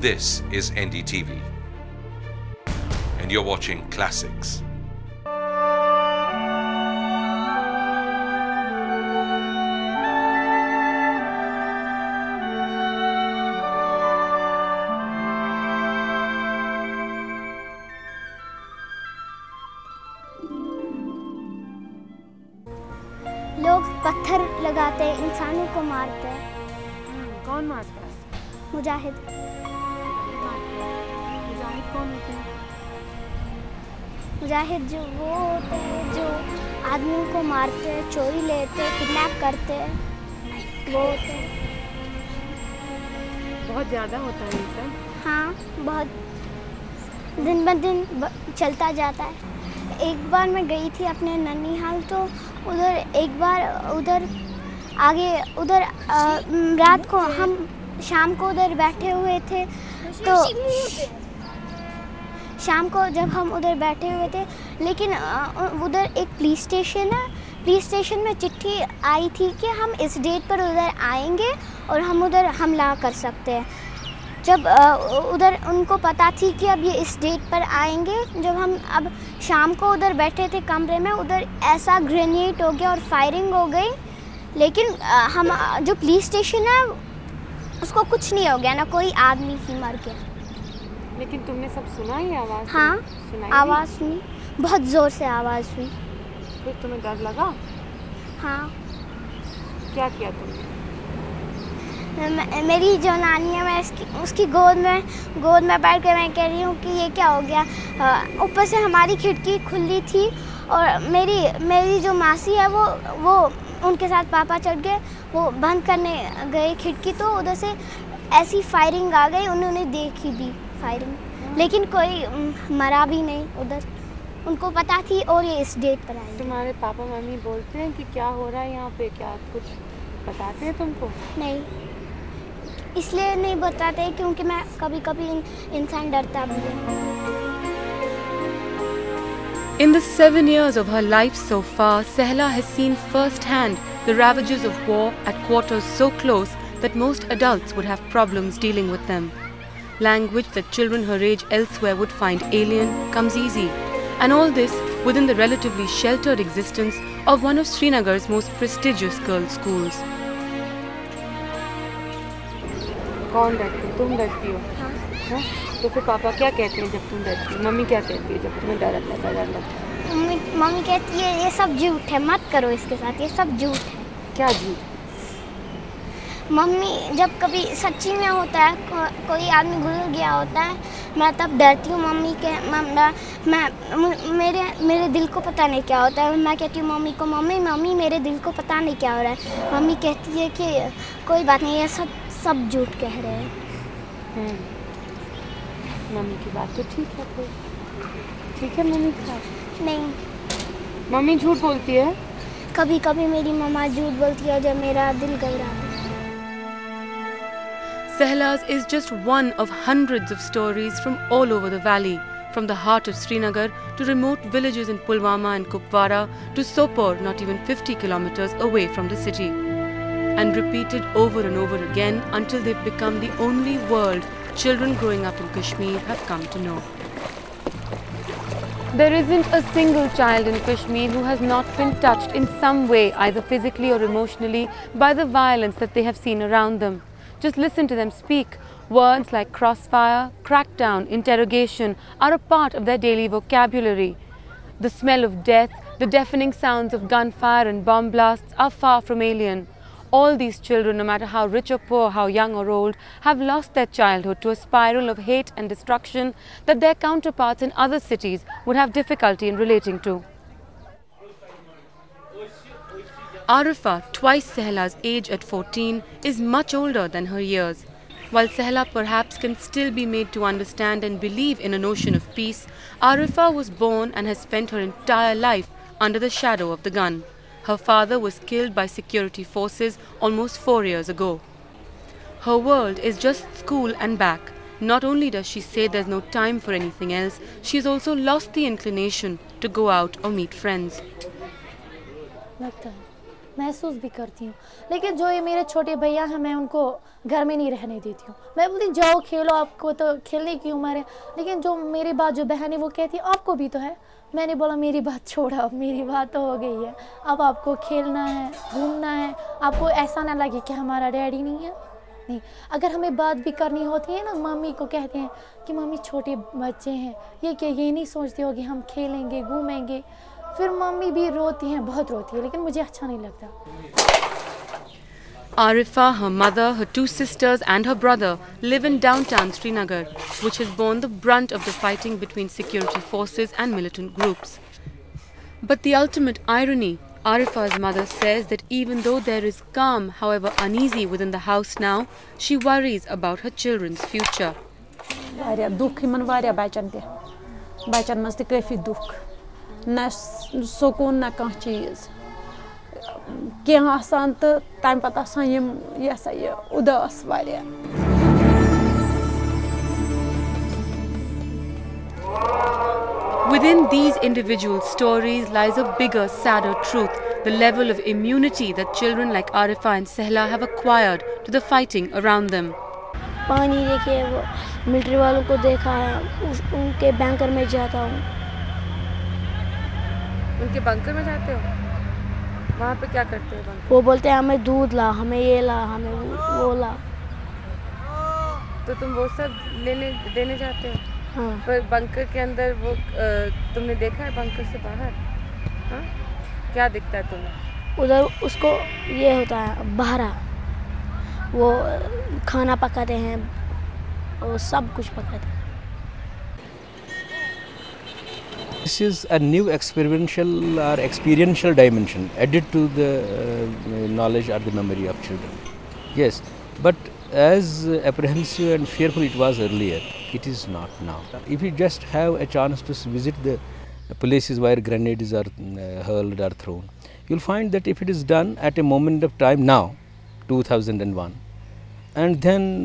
This is NDTV, and you're watching Classics. लोग पत्थर लगाते हैं, इंसानों को मारते हैं। कौन मारता है? मुजाहिद। मुजाहिद कौन होते हैं? मुजाहिद जो वो होते हैं जो आदमियों को मारते हैं, चोरी लेते हैं, किडनैप करते हैं, वो होते हैं। बहुत ज़्यादा होता है ये सब? हाँ, बहुत दिन ब दिन चलता जाता है। एक बार मैं गई थी अपने ननिहाल, तो उधर रात को हम शाम को उधर बैठे हुए थे, तो शाम को जब हम उधर बैठे हुए थे, लेकिन उधर एक पुलिस स्टेशन है, पुलिस स्टेशन में चिट्ठी आई थी कि हम इस डेट पर उधर आएंगे और हम उधर हमला कर सकते हैं। जब उधर उनको पता थी कि अब ये इस डेट पर आएंगे, जब हम अब शाम को उधर बैठे थे कमरे में, उधर ऐसा ग्रेनेड हो गया और फायरिंग हो गई, लेकिन हम जो पुलिस स्टेशन है उसको कुछ नहीं हो गया, ना कोई आदमी ही मर गया। लेकिन तुमने सब सुना ये आवाज़? हाँ, आवाज़ सुनी, बहुत ज़ोर से आवाज़ हुई। फिर तुम्हें डर लगा? हाँ। क्या किया तुमने? मेरी जो नानी है, मैं उसकी गोद में बैठ कर मैं कह रही हूँ कि ये क्या हो गया। ऊपर से हमारी खिड़की खुली थी और मेरी जो मासी है वो उनके साथ पापा चढ़ गए, वो बंद करने गए खिड़की, तो उधर से ऐसी फायरिंग आ गई, उन्होंने देखी भी फायरिंग, लेकिन कोई मरा भी नहीं उधर, उनको पता थी और ये इस डेट पर आए। तुम्हारे पापा मम्मी बोलते हैं कि क्या हो रहा है यहाँ पे, क्या कुछ बताते हैं तुमको? नहीं, इसलिए नहीं बताते क्योंकि मैं कभी-कभी इंसान डरता भी है। In the 7 years of her life so far, Sehla has seen firsthand the ravages of war at quarters so close that most adults would have problems dealing with them. Language that children her age elsewhere would find alien comes easy, and all this within the relatively sheltered existence of one of Srinagar's most prestigious girls' schools. कौन डरती है? तुम डरती हो? हाँ? तो फिर पापा क्या कहते हैं जब तुम डरती हो? मम्मी क्या कहती है जब तुम्हें डर लगता है? मम्मी कहती है ये सब झूठ है, मत करो इसके साथ, ये सब झूठ है। क्या झूठ? मम्मी जब कभी सच्ची में होता है, कोई आदमी गुजर गया होता है, मैं तब डरती हूँ। मम्मी के मेरे दिल को पता नहीं क्या होता है, मैं कहती हूँ मम्मी को, मम्मी मेरे दिल को पता नहीं क्या हो रहा है। मम्मी कहती है कि कोई बात नहीं, ये सब झूठ कह रहे हैं। मम्मी की बात तो ठीक है, फिर ठीक है। मम्मी की बात नहीं, मम्मी झूठ बोलती है। कभी कभी मेरी मम्मा झूठ बोलती है जब मेरा दिल घबराता है। Sehla's is just one of hundreds of stories from all over the valley, from the heart of Srinagar to remote villages in Pulwama and Kupwara to Sopore, not even 50 kilometers away from the city, and repeated over and over again until they've become the only world children growing up in Kashmir have come to know. There isn't a single child in Kashmir who has not been touched in some way, either physically or emotionally, by the violence that they have seen around them. Just listen to them speak. Words like crossfire, crackdown, interrogation are a part of their daily vocabulary. The smell of death, the deafening sounds of gunfire and bomb blasts are far from alien. All these children, no matter how rich or poor, how young or old, have lost their childhood to a spiral of hate and destruction that their counterparts in other cities would have difficulty in relating to. Arifa, twice Sehla's age at 14, is much older than her years. While Sehla perhaps can still be made to understand and believe in a notion of peace, Arifa was born and has spent her entire life under the shadow of the gun. Her father was killed by security forces almost 4 years ago. Her world is just school and back. Not only does she say there's no time for anything else, she's also lost the inclination to go out or meet friends. महसूस भी करती हूँ। लेकिन जो ये मेरे छोटे भैया हैं, मैं उनको घर में नहीं रहने देती हूँ। मैं बोलती जाओ खेलो, आपको तो खेलने की उम्र है। लेकिन जो मेरी बात जो बहन है वो कहती है आपको भी तो है। मैंने बोला मेरी बात छोड़ो, अब मेरी बात तो हो गई है, अब आपको खेलना है, घूमना है। आपको ऐसा ना लगे कि हमारा डैडी नहीं है। नहीं, अगर हमें बात भी करनी होती है ना, मम्मी को कहते हैं कि मम्मी छोटे बच्चे हैं, ये क्या ये नहीं सोचते हो कि हम खेलेंगे घूमेंगे। फिर मम्मी भी रोती हैं, बहुत रोती है, लेकिन मुझे अच्छा नहीं लगता। Arifa, her mother, her 2 sisters and her brother live in downtown Srinagar, which has borne the brunt of the fighting between security forces and militant groups. But the ultimate irony, Arifa's mother says that even though there is calm, however uneasy within the house now, she worries about her children's future. वारिया दुख हिमन वारिया बचन मज काफी दुख न सुकून न कह चीज क्या आसान तो तम पत आसान यम ये सा ये उदास वारिया। Within these individual stories lies a bigger, sadder truth, the level of immunity that children like Arifa and Sehla have acquired to the fighting around them. पानी देखिए, वो मिलिट्री वालों को देखा है, उनके बैंकर में जाता हूँ। उनके बंकर में जाते हो? वहाँ पे क्या करते हो बंकर? वो बोलते हैं हमें दूध ला, हमें ये ला, हमें वो ला। तो तुम वो सब देने जाते हो? हाँ। पर बंकर के अंदर वो तुमने देखा है बंकर से बाहर? हाँ? क्या दिखता है तुम्हें? उधर उसको ये होता है बहरा, वो खाना पकाते हैं और सब कुछ पकाते हैं। This is a new experiential dimension added to the knowledge or the memory of children. Yes, but as apprehensive and fearful it was earlier, it is not now. If you just have a chance to visit the places where grenades are hurled or thrown, you'll find that if it is done at a moment of time now, 2001, and then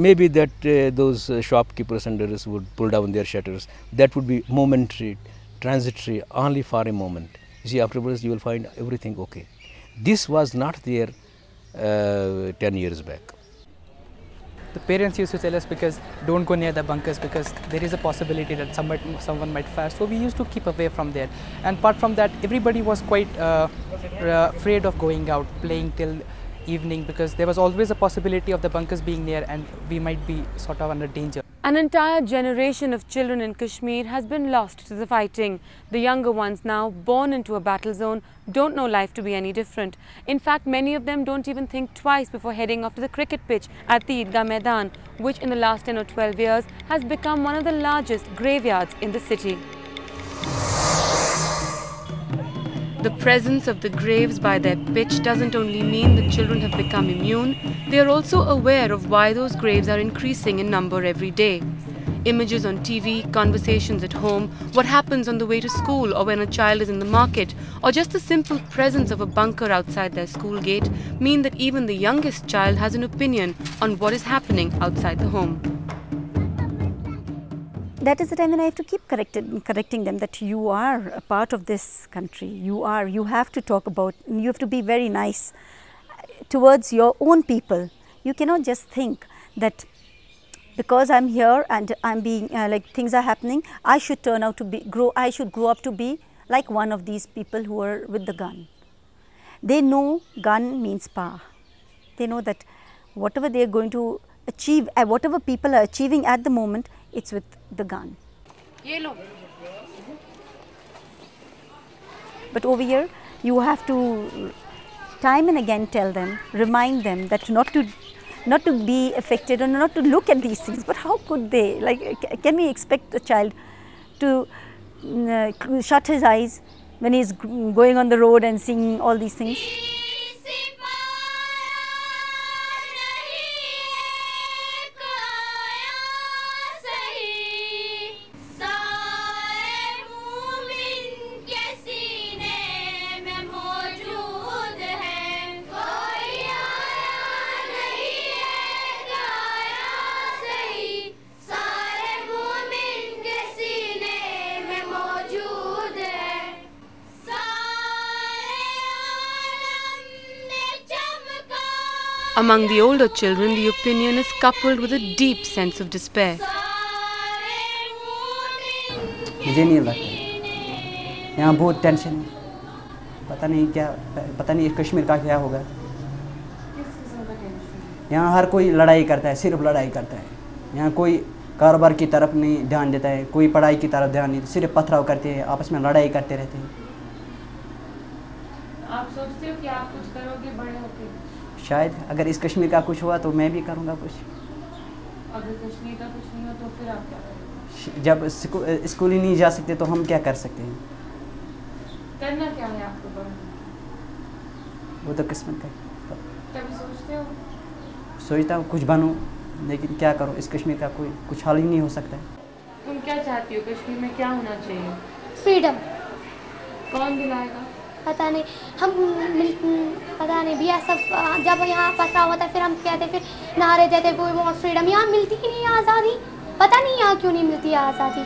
maybe that those shopkeepers and others would pull down their shutters, that would be momentary, transitory, only for a moment. You see, afterwards you will find everything okay. This was not there 10 years back. The parents used to tell us, because don't go near the bunkers because there is a possibility that someone might fire. So we used to keep away from there. And apart from that, everybody was quite afraid of going out, playing till evening, because there was always a possibility of the bunkers being near and we might be sort of under danger. An entire generation of children in Kashmir has been lost to the fighting. The younger ones now, born into a battle zone, don't know life to be any different. In fact, many of them don't even think twice before heading off to the cricket pitch at the Eidgah Maidan, which in the last 10 or 12 years has become one of the largest graveyards in the city. The presence of the graves by their pitch doesn't only mean the children have become immune, they are also aware of why those graves are increasing in number every day. Images on TV, conversations at home, what happens on the way to school or when a child is in the market, or just the simple presence of a bunker outside their school gate mean that even the youngest child has an opinion on what is happening outside the home. That is the time when I have to keep correcting them that you are a part of this country. You have to talk about, you have to be very nice towards your own people. You cannot just think that because I'm here and I'm being like things are happening, I should turn out to be I should grow up to be like one of these people who are with the gun. They know gun means power. They know that whatever they are going to achieve, whatever people are achieving at the moment, it's with the gun. But over here, you have to time and again tell them, remind them that not to be affected or not to look at these things. But how could they? Like, can we expect a child to shut his eyes when he's going on the road and seeing all these things? Among the older children, the opinion is coupled with a deep sense of despair. मुझे नहीं लगता, यहाँ बहुत tension है, पता नहीं कश्मीर का क्या होगा। यहाँ हर कोई लड़ाई करता है, सिर्फ लड़ाई करता है। यहाँ कोई कारोबार की तरफ नहीं ध्यान देता है, कोई पढ़ाई की तरफ ध्यान नहीं, सिर्फ पथराव करते हैं, आपस में लड़ाई करते रहते हैं। आप सोचते हो कि आप कुछ करोगे बड़े होकर? शायद अगर इस कश्मीर का कुछ हुआ तो मैं भी करूँगा कुछ। अगर कश्मीर का कुछ नहीं हुआ तो फिर आप क्या करोगे? जब स्कूल ही नहीं जा सकते तो हम क्या कर सकते हैं? करना क्या है आपको बड़ा? वो तो किस्मत का। कभी सोचते हो? सोचता हूँ कुछ बनूँ, लेकिन क्या करूँ, इस कश्मीर का कोई कुछ हाल ही नहीं हो सकता है। तुम क्या चाहती हो, कश्मीर में क्या होना चाहिए? फ्रीडम। कौन दिलाएगा? पता नहीं, हम पता नहीं BSF जब यहाँ पथराव होता है फिर हम कहते, फिर नारे देते कोई वो फ्रीडम। यहाँ मिलती ही नहीं आज़ादी, पता नहीं यहाँ क्यों नहीं मिलती आज़ादी।